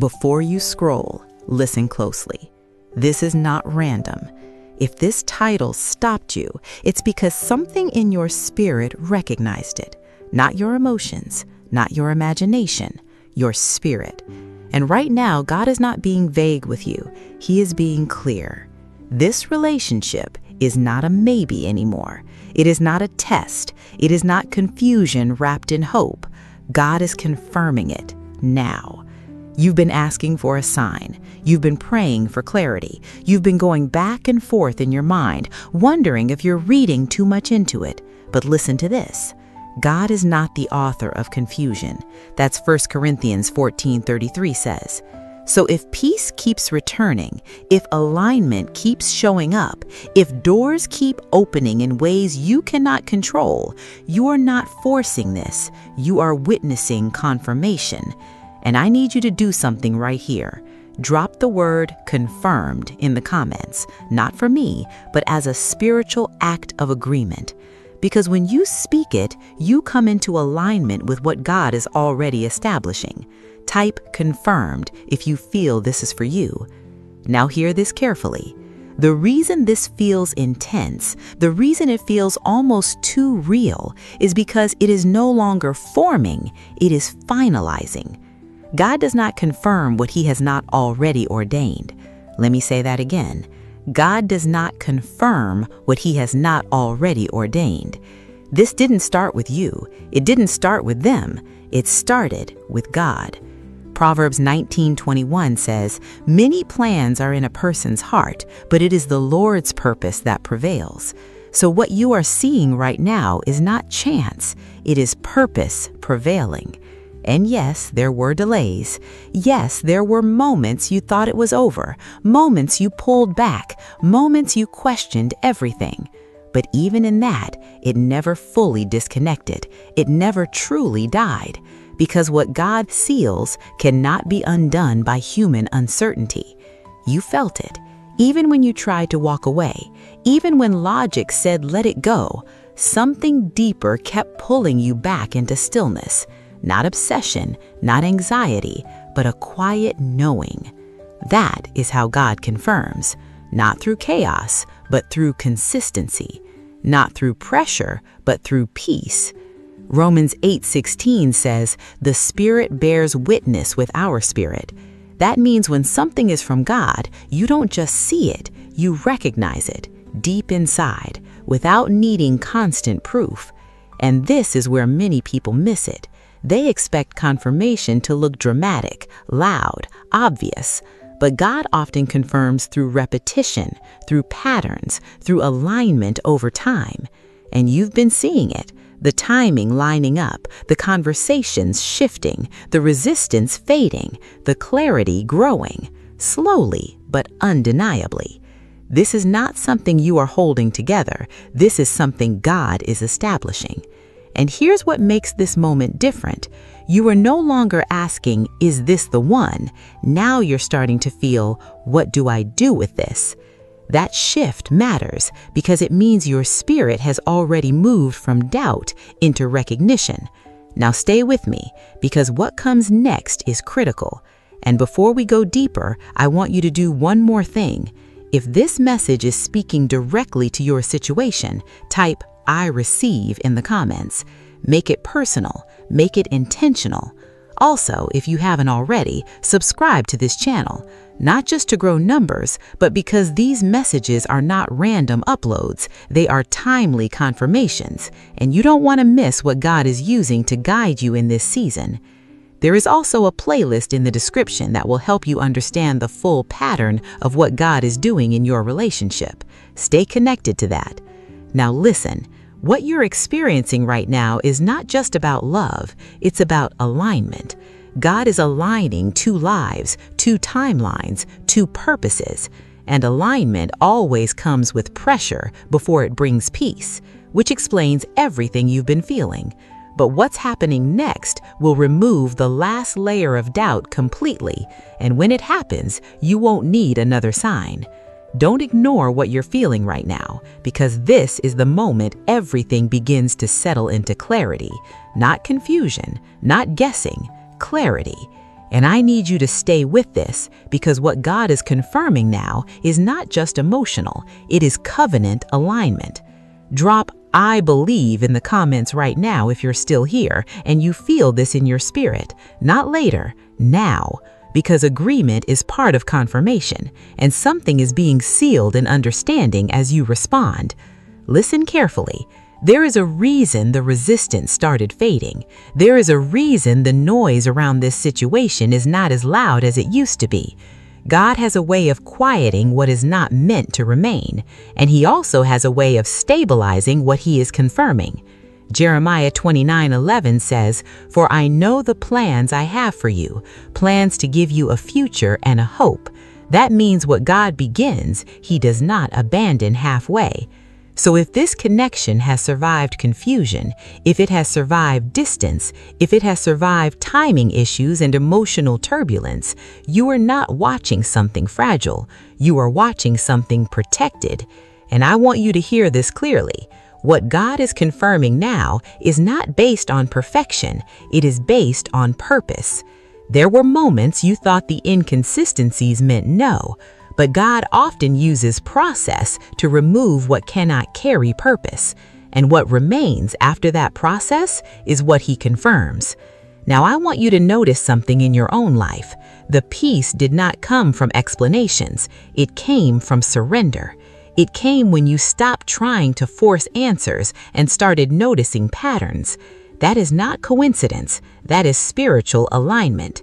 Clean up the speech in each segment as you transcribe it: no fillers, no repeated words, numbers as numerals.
Before you scroll, listen closely. This is not random. If this title stopped you, it's because something in your spirit recognized it. Not your emotions, not your imagination, your spirit. And right now, God is not being vague with you. He is being clear. This relationship is not a maybe anymore. It is not a test. It is not confusion wrapped in hope. God is confirming it now. You've been asking for a sign. You've been praying for clarity. You've been going back and forth in your mind, wondering if you're reading too much into it. But listen to this. God is not the author of confusion. That's 1 Corinthians 14:33 says. So if peace keeps returning, if alignment keeps showing up, if doors keep opening in ways you cannot control, you are not forcing this. You are witnessing confirmation. And I need you to do something right here. Drop the word confirmed in the comments, not for me, but as a spiritual act of agreement. Because when you speak it, you come into alignment with what God is already establishing. Type confirmed if you feel this is for you. Now hear this carefully. The reason this feels intense, the reason it feels almost too real, is because it is no longer forming, it is finalizing. God does not confirm what He has not already ordained. Let me say that again. God does not confirm what He has not already ordained. This didn't start with you. It didn't start with them. It started with God. Proverbs 19:21 says, "Many plans are in a person's heart, but it is the Lord's purpose that prevails." So what you are seeing right now is not chance. It is purpose prevailing. And yes, there were delays. Yes, there were moments you thought it was over, moments you pulled back, moments you questioned everything. But even in that, it never fully disconnected. It never truly died. Because what God seals cannot be undone by human uncertainty. You felt it. Even when you tried to walk away, even when logic said let it go, something deeper kept pulling you back into stillness. Not obsession, not anxiety, but a quiet knowing. That is how God confirms, not through chaos, but through consistency, not through pressure, but through peace. Romans 8:16 says, "The Spirit bears witness with our spirit." That means when something is from God, you don't just see it, you recognize it deep inside, without needing constant proof. And this is where many people miss it. They expect confirmation to look dramatic, loud, obvious. But God often confirms through repetition, through patterns, through alignment over time. And you've been seeing it. The timing lining up, the conversations shifting, the resistance fading, the clarity growing, slowly but undeniably. This is not something you are holding together. This is something God is establishing. And here's what makes this moment different. You are no longer asking, is this the one? Now you're starting to feel, what do I do with this? That shift matters because it means your spirit has already moved from doubt into recognition. Now stay with me because what comes next is critical. And before we go deeper, I want you to do one more thing. If this message is speaking directly to your situation, type I receive in the comments. Make it personal. Make it intentional. Also, if you haven't already, subscribe to this channel, not just to grow numbers, but because these messages are not random uploads. They are timely confirmations, and you don't want to miss what God is using to guide you in this season. There is also a playlist in the description that will help you understand the full pattern of what God is doing in your relationship. Stay connected to that. Now listen, what you're experiencing right now is not just about love, it's about alignment. God is aligning two lives, two timelines, two purposes. And alignment always comes with pressure before it brings peace, which explains everything you've been feeling. But what's happening next will remove the last layer of doubt completely, and when it happens, you won't need another sign. Don't ignore what you're feeling right now, because this is the moment everything begins to settle into clarity, not confusion, not guessing, clarity. And I need you to stay with this, because what God is confirming now is not just emotional, it is covenant alignment. Drop "I believe" in the comments right now if you're still here and you feel this in your spirit, not later, now, because agreement is part of confirmation, and something is being sealed in understanding as you respond. Listen carefully. There is a reason the resistance started fading. There is a reason the noise around this situation is not as loud as it used to be. God has a way of quieting what is not meant to remain, and He also has a way of stabilizing what He is confirming. Jeremiah 29:11 says, "For I know the plans I have for you, plans to give you a future and a hope." That means what God begins, He does not abandon halfway. So if this connection has survived confusion, if it has survived distance, if it has survived timing issues and emotional turbulence, you are not watching something fragile. You are watching something protected. And I want you to hear this clearly. What God is confirming now is not based on perfection. It is based on purpose. There were moments you thought the inconsistencies meant no, but God often uses process to remove what cannot carry purpose. And what remains after that process is what He confirms. Now I want you to notice something in your own life. The peace did not come from explanations. It came from surrender. It came when you stopped trying to force answers and started noticing patterns. That is not coincidence. That is spiritual alignment.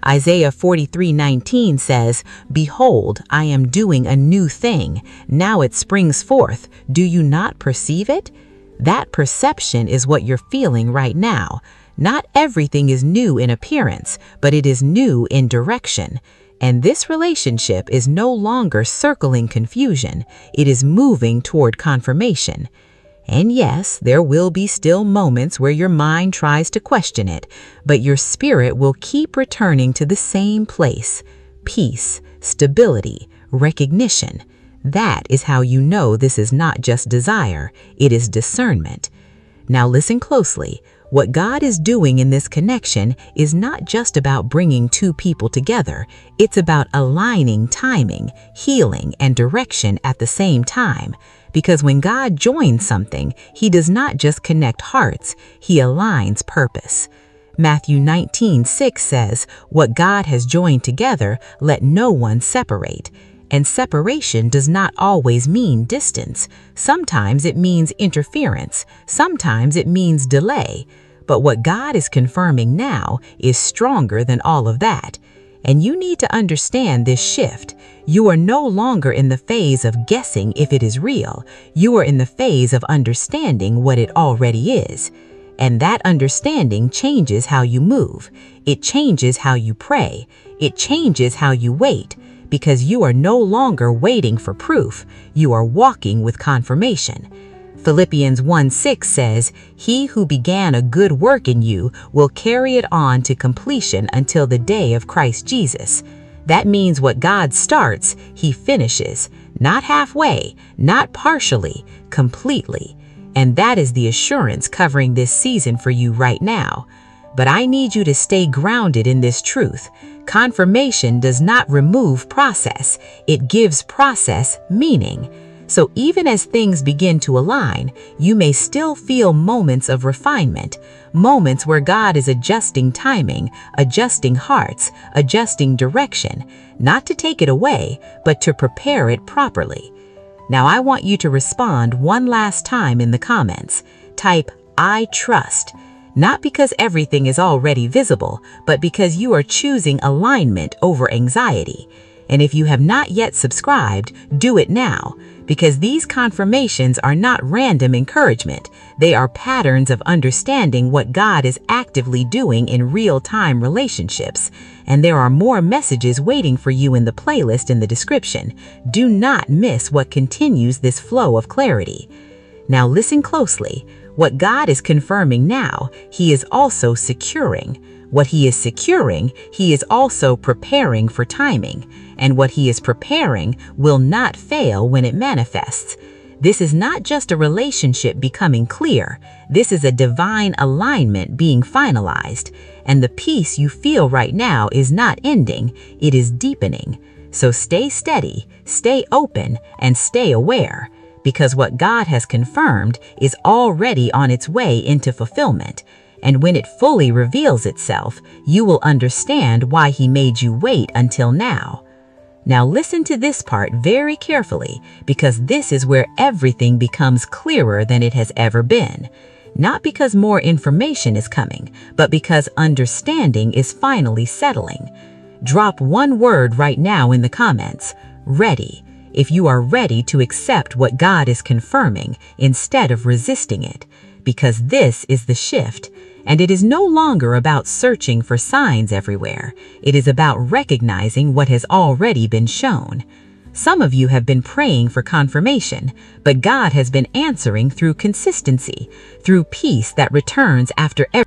Isaiah 43:19 says, "Behold, I am doing a new thing. Now it springs forth. Do you not perceive it?" That perception is what you're feeling right now. Not everything is new in appearance, but it is new in direction. And this relationship is no longer circling confusion. It is moving toward confirmation. And yes, there will be still moments where your mind tries to question it, but your spirit will keep returning to the same place: peace, stability, recognition. That is how you know this is not just desire, it is discernment. Now listen closely. What God is doing in this connection is not just about bringing two people together. It's about aligning timing, healing, and direction at the same time. Because when God joins something, He does not just connect hearts, He aligns purpose. Matthew 19:6 says, "What God has joined together, let no one separate." And separation does not always mean distance. Sometimes it means interference. Sometimes it means delay. But what God is confirming now is stronger than all of that. And you need to understand this shift. You are no longer in the phase of guessing if it is real. You are in the phase of understanding what it already is. And that understanding changes how you move. It changes how you pray. It changes how you wait, because you are no longer waiting for proof. You are walking with confirmation. Philippians 1:6 says, "He who began a good work in you will carry it on to completion until the day of Christ Jesus." That means what God starts, He finishes, not halfway, not partially, completely. And that is the assurance covering this season for you right now. But I need you to stay grounded in this truth. Confirmation does not remove process. It gives process meaning. So even as things begin to align, you may still feel moments of refinement, moments where God is adjusting timing, adjusting hearts, adjusting direction, not to take it away, but to prepare it properly. Now I want you to respond one last time in the comments. Type, "I trust." Not because everything is already visible, but because you are choosing alignment over anxiety. And if you have not yet subscribed, do it now, because these confirmations are not random encouragement. They are patterns of understanding what God is actively doing in real-time relationships. And there are more messages waiting for you in the playlist in the description. Do not miss what continues this flow of clarity. Now listen closely. What God is confirming now, He is also securing. What He is securing, He is also preparing for timing. And what He is preparing will not fail when it manifests. This is not just a relationship becoming clear. This is a divine alignment being finalized. And the peace you feel right now is not ending, it is deepening. So stay steady, stay open, and stay aware, because what God has confirmed is already on its way into fulfillment. And when it fully reveals itself, you will understand why He made you wait until now. Now listen to this part very carefully, because this is where everything becomes clearer than it has ever been. Not because more information is coming, but because understanding is finally settling. Drop one word right now in the comments: ready, if you are ready to accept what God is confirming instead of resisting it, because this is the shift. And it is no longer about searching for signs everywhere. It is about recognizing what has already been shown. Some of you have been praying for confirmation, but God has been answering through consistency, through peace that returns after every